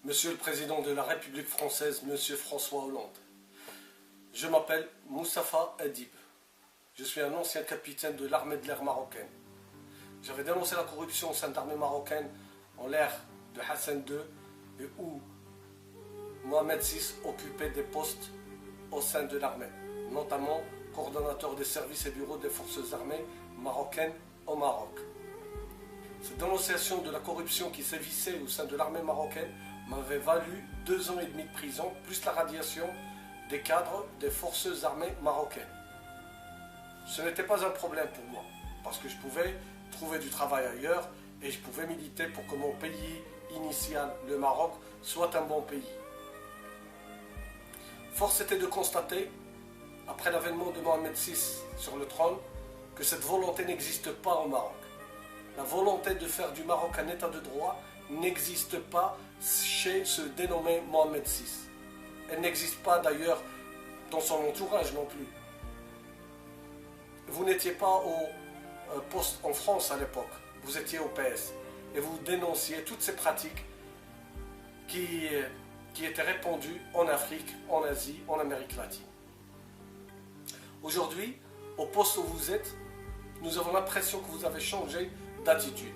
Monsieur le Président de la République française, Monsieur François Hollande. Je m'appelle Moustapha Adib. Je suis un ancien capitaine de l'armée de l'air marocaine. J'avais dénoncé la corruption au sein de l'armée marocaine en l'ère de Hassan II et où Mohamed VI occupait des postes au sein de l'armée, notamment coordonnateur des services et bureaux des forces armées marocaines au Maroc. Cette dénonciation de la corruption qui sévissait au sein de l'armée marocaine m'avait valu 2 ans et demi de prison, plus la radiation des cadres des forces armées marocaines. Ce n'était pas un problème pour moi, parce que je pouvais trouver du travail ailleurs et je pouvais militer pour que mon pays initial, le Maroc, soit un bon pays. Force était de constater, après l'avènement de Mohamed VI sur le trône, que cette volonté n'existe pas au Maroc. La volonté de faire du Maroc un état de droit n'existe pas chez ce dénommé Mohamed VI. Elle n'existe pas d'ailleurs dans son entourage non plus. Vous n'étiez pas au poste en France à l'époque, vous étiez au PS et vous dénonciez toutes ces pratiques qui étaient répandues en Afrique, en Asie, en Amérique latine. Aujourd'hui, au poste où vous êtes, nous avons l'impression que vous avez changé d'attitude.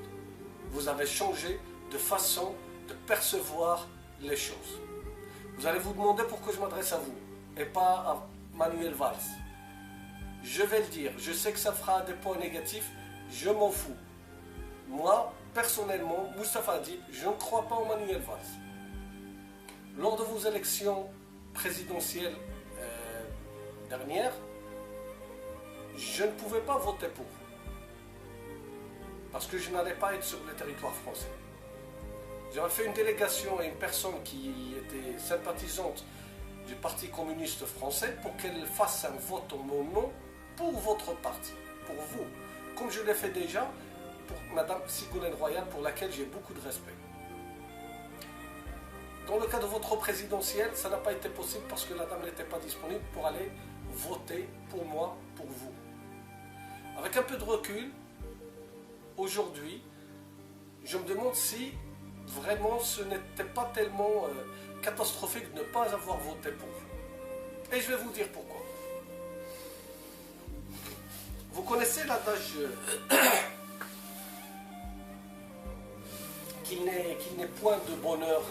Vous avez changé de façon de percevoir les choses. Vous allez vous demander pourquoi je m'adresse à vous et pas à Manuel Valls. Je vais le dire, je sais que ça fera des points négatifs, je m'en fous. Moi, personnellement, Moustapha Adib, je ne crois pas en Manuel Valls. Lors de vos élections présidentielles dernières, je ne pouvais pas voter pour vous. Parce que je n'allais pas être sur le territoire français. J'avais fait une délégation à une personne qui était sympathisante du Parti communiste français pour qu'elle fasse un vote en mon nom pour votre parti, pour vous, comme je l'ai fait déjà pour Madame Ségolène Royal, pour laquelle j'ai beaucoup de respect. Dans le cas de votre présidentielle, ça n'a pas été possible parce que la dame n'était pas disponible pour aller voter pour moi, pour vous. Avec un peu de recul, aujourd'hui, je me demande si vraiment ce n'était pas tellement catastrophique de ne pas avoir voté pour vous. Et je vais vous dire pourquoi. Vous connaissez l'adage qu'il n'est point de bonheur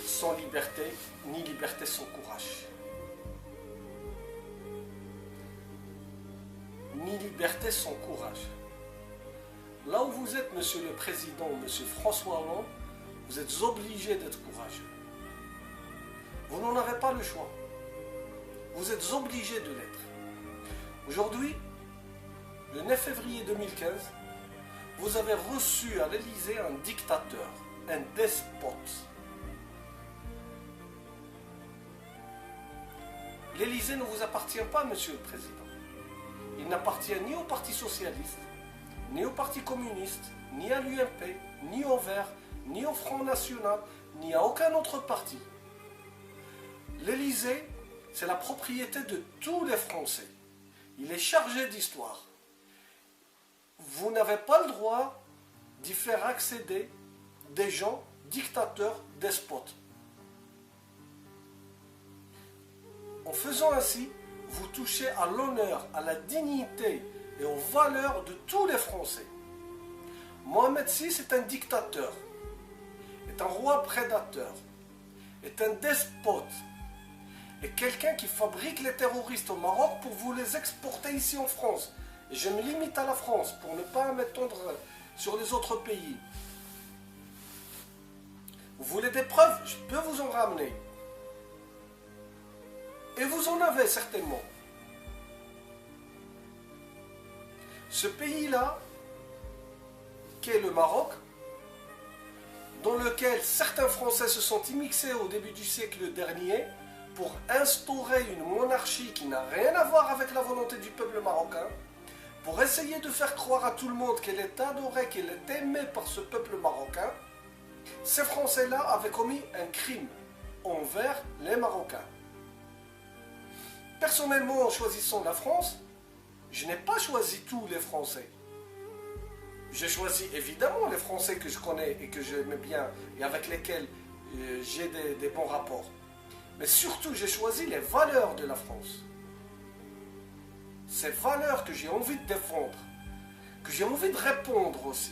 sans liberté, ni liberté sans courage. Ni liberté sans courage. Là où vous êtes, Monsieur le Président, Monsieur François Hollande, vous êtes obligé d'être courageux. Vous n'en avez pas le choix. Vous êtes obligé de l'être. Aujourd'hui, le 9 février 2015, vous avez reçu à l'Élysée un dictateur, un despote. L'Élysée ne vous appartient pas, Monsieur le Président. Il n'appartient ni au Parti socialiste, ni au Parti communiste, ni à l'UMP, ni au Vert, ni au Front National, ni à aucun autre parti. L'Élysée, c'est la propriété de tous les Français. Il est chargé d'histoire. Vous n'avez pas le droit d'y faire accéder des gens dictateurs, despotes. En faisant ainsi, vous touchez à l'honneur, à la dignité et aux valeurs de tous les Français. Mohamed VI est un dictateur, est un roi prédateur, est un despote, est quelqu'un qui fabrique les terroristes au Maroc pour vous les exporter ici en France. Et je me limite à la France pour ne pas m'étendre sur les autres pays. Vous voulez des preuves? Je peux vous en ramener. Et vous en avez certainement. Ce pays-là, qu'est le Maroc, dans lequel certains Français se sont immixés au début du siècle dernier pour instaurer une monarchie qui n'a rien à voir avec la volonté du peuple marocain, pour essayer de faire croire à tout le monde qu'elle est adorée, qu'elle est aimée par ce peuple marocain, ces Français-là avaient commis un crime envers les Marocains. Personnellement, en choisissant la France, je n'ai pas choisi tous les Français. j'ai choisi évidemment les Français que je connais et que j'aimais bien et avec lesquels j'ai des bons rapports. Mais surtout, j'ai choisi les valeurs de la France. Ces valeurs que j'ai envie de défendre, que j'ai envie de répondre aussi.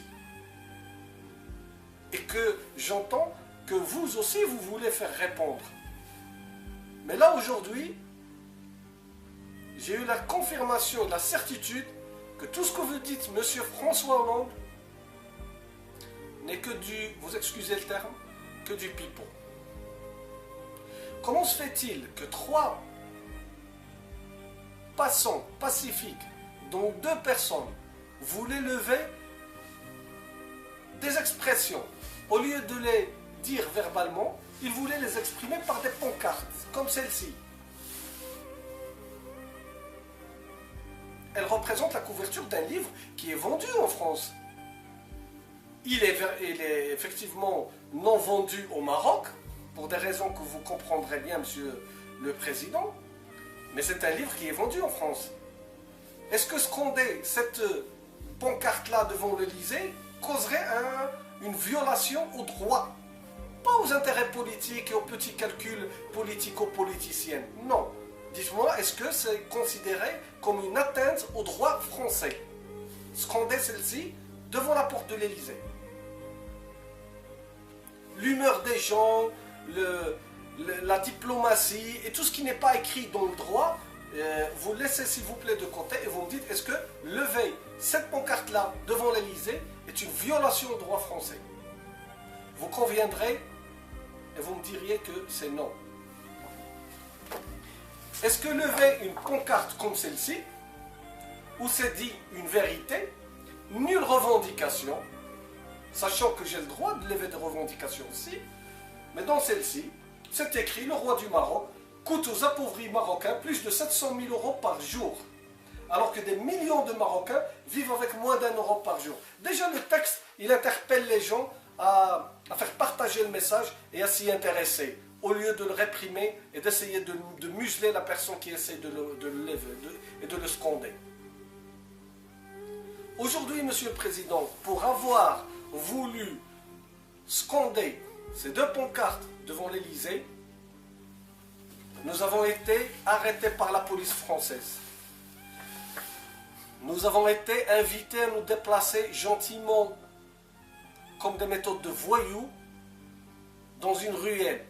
Et que j'entends que vous aussi, vous voulez faire répondre. Mais là, aujourd'hui, j'ai eu la confirmation, la certitude que tout ce que vous dites, monsieur François Hollande, n'est que du, vous excusez le terme, que du pipeau. Comment se fait-il que 3 passants pacifiques, dont 2 personnes, voulaient lever des expressions? Au lieu de les dire verbalement, ils voulaient les exprimer par des pancartes, comme celle-ci. Elle représente la couverture d'un livre qui est vendu en France. Il est effectivement non vendu au Maroc, pour des raisons que vous comprendrez bien, monsieur le Président, mais c'est un livre qui est vendu en France. Est-ce que scander cette pancarte-là devant l'Élysée causerait une violation aux droits? Pas aux intérêts politiques et aux petits calculs politico-politiciens. Non. Dites-moi, est-ce que c'est considéré comme une atteinte aux droits français? Scander celle-ci devant la porte de l'Élysée. L'humeur des gens, la diplomatie et tout ce qui n'est pas écrit dans le droit, vous laissez s'il vous plaît de côté et vous me dites, est-ce que lever cette pancarte-là devant l'Élysée est une violation au droit français? Vous conviendrez et vous me diriez que c'est non. Est-ce que lever une pancarte comme celle-ci, où c'est dit une vérité, nulle revendication, sachant que j'ai le droit de lever des revendications aussi, mais dans celle-ci, c'est écrit, le roi du Maroc coûte aux appauvris marocains plus de 700 000 € par jour, alors que des millions de Marocains vivent avec moins d'1 € par jour. Déjà le texte, il interpelle les gens à faire partager le message et à s'y intéresser, au lieu de le réprimer et d'essayer de museler la personne qui essaie de le lever et de le scander. Aujourd'hui, monsieur le Président, pour avoir voulu scander ces 2 pancartes devant l'Élysée, nous avons été arrêtés par la police française. Nous avons été invités à nous déplacer gentiment, comme des méthodes de voyous, dans une ruelle.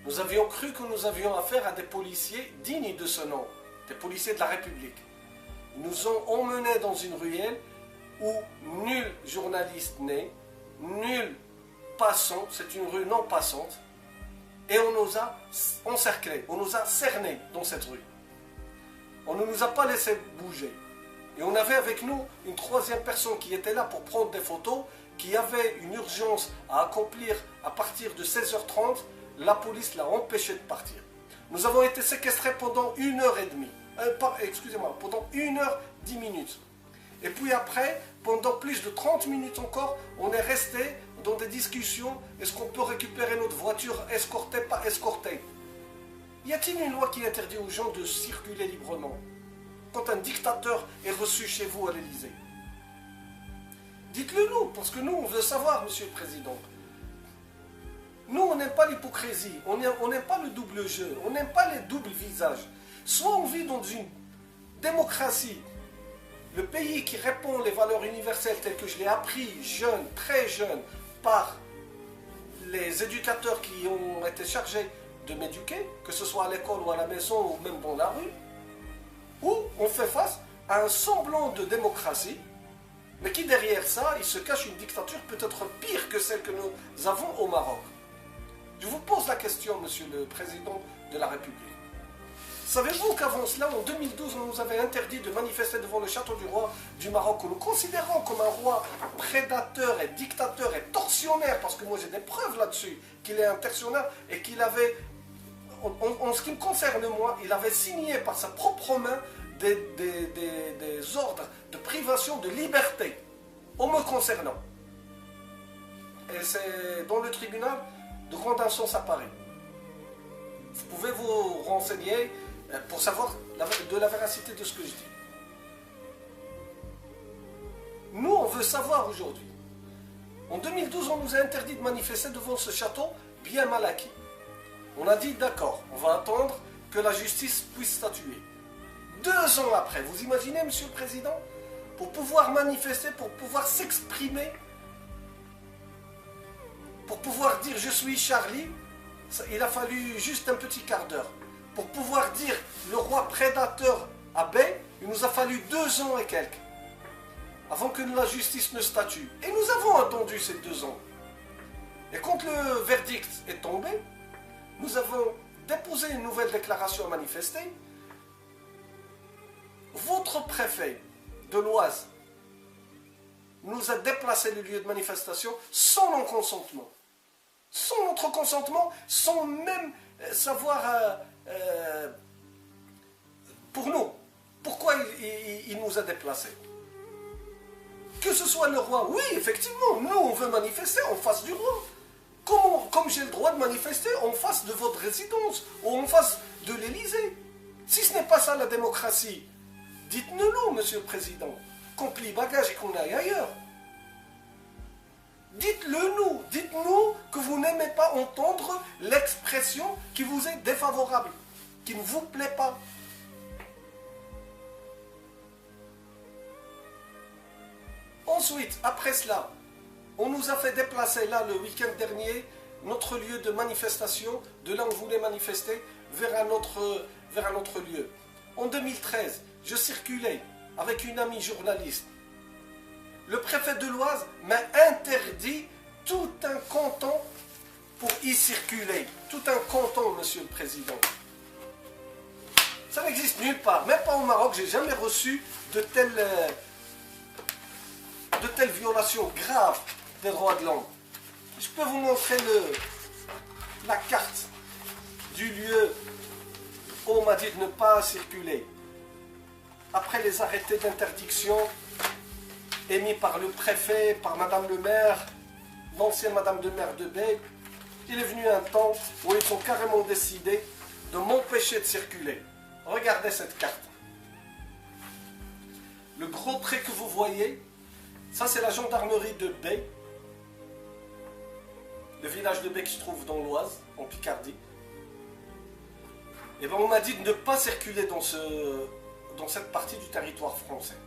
Nous avions cru que nous avions affaire à des policiers dignes de ce nom, des policiers de la République. Ils nous ont emmenés dans une ruelle où nul journaliste n'est, nul passant, c'est une rue non passante, et on nous a encerclés, on nous a cernés dans cette rue. On ne nous a pas laissé bouger. Et on avait avec nous une 3e personne qui était là pour prendre des photos, qui avait une urgence à accomplir à partir de 16h30. La police l'a empêché de partir. Nous avons été séquestrés pendant 1h30. Excusez-moi, pendant 1h10. Et puis après, pendant plus de 30 minutes encore, on est resté dans des discussions. Est-ce qu'on peut récupérer notre voiture escortée, pas escortée? Y a-t-il une loi qui interdit aux gens de circuler librement quand un dictateur est reçu chez vous à l'Élysée? Dites-le nous, parce que nous, on veut savoir, monsieur le Président. Nous, on n'aime pas l'hypocrisie, on n'aime pas le double jeu, on n'aime pas les doubles visages. Soit on vit dans une démocratie, le pays qui répond les valeurs universelles telles que je l'ai appris jeune, très jeune, par les éducateurs qui ont été chargés de m'éduquer, que ce soit à l'école ou à la maison ou même dans la rue, où on fait face à un semblant de démocratie, mais qui derrière ça, il se cache une dictature peut-être pire que celle que nous avons au Maroc. Je vous pose la question, monsieur le Président de la République. Savez-vous qu'avant cela, en 2012, on nous avait interdit de manifester devant le château du roi du Maroc, que nous considérons comme un roi prédateur et dictateur et tortionnaire, parce que moi j'ai des preuves là-dessus, qu'il est un tortionnaire et qu'il avait, en ce qui me concerne moi, il avait signé par sa propre main des ordres de privation de liberté, en me concernant. Et c'est dans le tribunal de grande instance à Paris. Vous pouvez vous renseigner pour savoir de la véracité de ce que je dis. Nous, on veut savoir aujourd'hui. En 2012, on nous a interdit de manifester devant ce château bien mal acquis. On a dit, d'accord, on va attendre que la justice puisse statuer. 2 ans après, vous imaginez, Monsieur le Président, pour pouvoir manifester, pour pouvoir s'exprimer, pour pouvoir dire « je suis Charlie », il a fallu juste un petit quart d'heure. Pour pouvoir dire « le roi prédateur à Bay », il nous a fallu 2 ans et quelques, avant que la justice ne statue. Et nous avons attendu ces 2 ans. Et quand le verdict est tombé, nous avons déposé une nouvelle déclaration à manifester. Votre préfet de l'Oise nous a déplacé le lieu de manifestation sans notre consentement. Sans notre consentement, sans même savoir pour nous pourquoi il nous a déplacés. Que ce soit le roi, oui, effectivement, nous on veut manifester en face du roi. Comme j'ai le droit de manifester en face de votre résidence ou en face de l'Élysée. Si ce n'est pas ça la démocratie, dites-nous, Monsieur le Président, qu'on plie bagage et qu'on aille ailleurs. Dites-nous que vous n'aimez pas entendre l'expression qui vous est défavorable, qui ne vous plaît pas. Ensuite, après cela, on nous a fait déplacer là le week-end dernier notre lieu de manifestation, de là où on voulait manifester, vers un autre lieu. En 2013, je circulais avec une amie journaliste. Le préfet de l'Oise m'a interdit tout un canton pour y circuler. Tout un canton, Monsieur le Président. Ça n'existe nulle part, même pas au Maroc, j'ai jamais reçu de telles violations graves des droits de l'homme. Je peux vous montrer la carte du lieu où on m'a dit de ne pas circuler. Après les arrêtés d'interdiction émis par le préfet, par Madame le maire, l'ancienne Madame le maire de Bay, il est venu un temps où ils ont carrément décidé de m'empêcher de circuler. Regardez cette carte. Le gros trait que vous voyez, ça c'est la gendarmerie de Bay, le village de Bay qui se trouve dans l'Oise, en Picardie. Et bien on m'a dit de ne pas circuler dans cette partie du territoire français.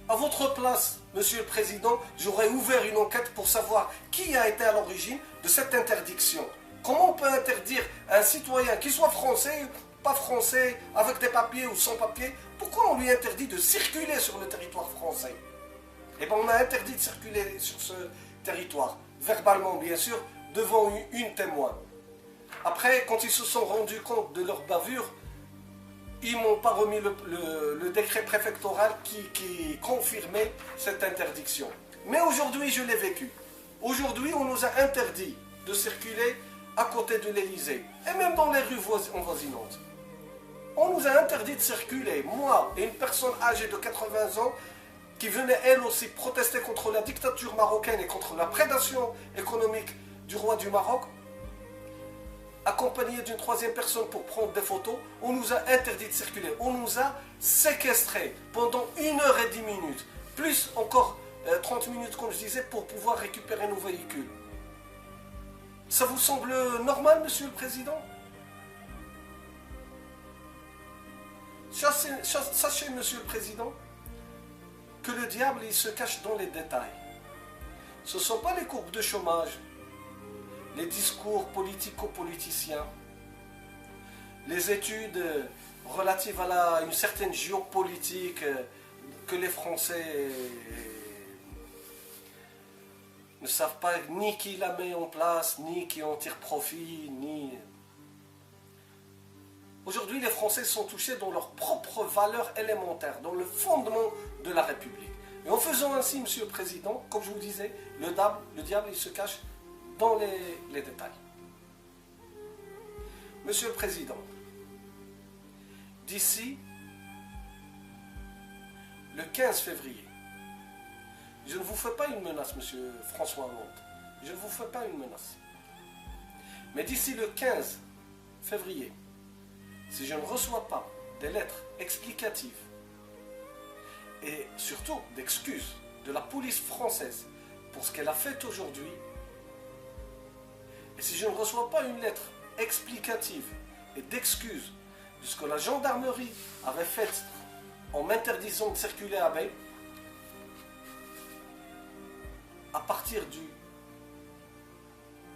À votre place, Monsieur le Président, j'aurais ouvert une enquête pour savoir qui a été à l'origine de cette interdiction. Comment on peut interdire à un citoyen, qu'il soit français, pas français, avec des papiers ou sans papiers, pourquoi on lui interdit de circuler sur le territoire français? Eh bien, on a interdit de circuler sur ce territoire, verbalement bien sûr, devant une témoin. Après, quand ils se sont rendus compte de leur bavure, ils ne m'ont pas remis le décret préfectoral qui confirmait cette interdiction. Mais aujourd'hui, je l'ai vécu. Aujourd'hui, on nous a interdit de circuler à côté de l'Élysée, et même dans les rues voisinantes. On nous a interdit de circuler, moi et une personne âgée de 80 ans, qui venait elle aussi protester contre la dictature marocaine et contre la prédation économique du roi du Maroc, accompagné d'une 3e personne pour prendre des photos. On nous a interdit de circuler, on nous a séquestrés pendant 1h10, plus encore 30 minutes comme je disais pour pouvoir récupérer nos véhicules. Ça vous semble normal, Monsieur le Président? Sachez, Monsieur le Président, que le diable il se cache dans les détails. Ce ne sont pas les courbes de chômage, les discours politico-politiciens, les études relatives à une certaine géopolitique que les Français ne savent pas ni qui la met en place, ni qui en tire profit, ni... Aujourd'hui, les Français sont touchés dans leurs propres valeurs élémentaires, dans le fondement de la République. Et en faisant ainsi, Monsieur le Président, comme je vous disais, le diable il se cache dans les détails. Monsieur le Président, d'ici le 15 février, je ne vous fais pas une menace, Monsieur François Hollande. Je ne vous fais pas une menace. Mais d'ici le 15 février, si je ne reçois pas des lettres explicatives et surtout d'excuses de la police française pour ce qu'elle a fait aujourd'hui. Et si je ne reçois pas une lettre explicative et d'excuses de ce que la gendarmerie avait fait en m'interdisant de circuler à Bay, à partir du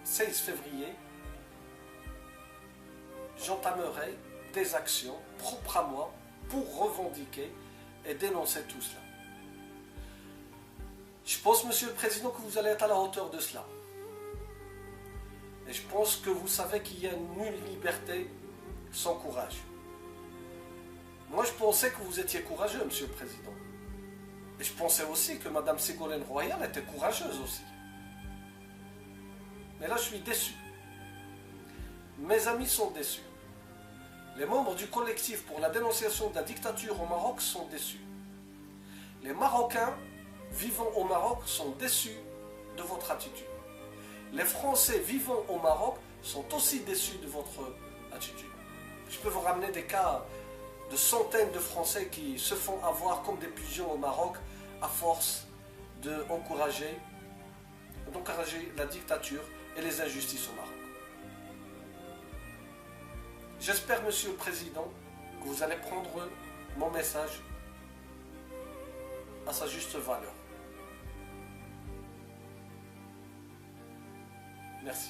16 février, j'entamerai des actions propres à moi pour revendiquer et dénoncer tout cela. Je pense, Monsieur le Président, que vous allez être à la hauteur de cela. Et je pense que vous savez qu'il y a nulle liberté sans courage. Moi, je pensais que vous étiez courageux, Monsieur le Président. Et je pensais aussi que Madame Ségolène Royal était courageuse aussi. Mais là, je suis déçu. Mes amis sont déçus. Les membres du collectif pour la dénonciation de la dictature au Maroc sont déçus. Les Marocains vivant au Maroc sont déçus de votre attitude. Les Français vivant au Maroc sont aussi déçus de votre attitude. Je peux vous ramener des cas de centaines de Français qui se font avoir comme des pigeons au Maroc à force d'encourager la dictature et les injustices au Maroc. J'espère, Monsieur le Président, que vous allez prendre mon message à sa juste valeur. Merci.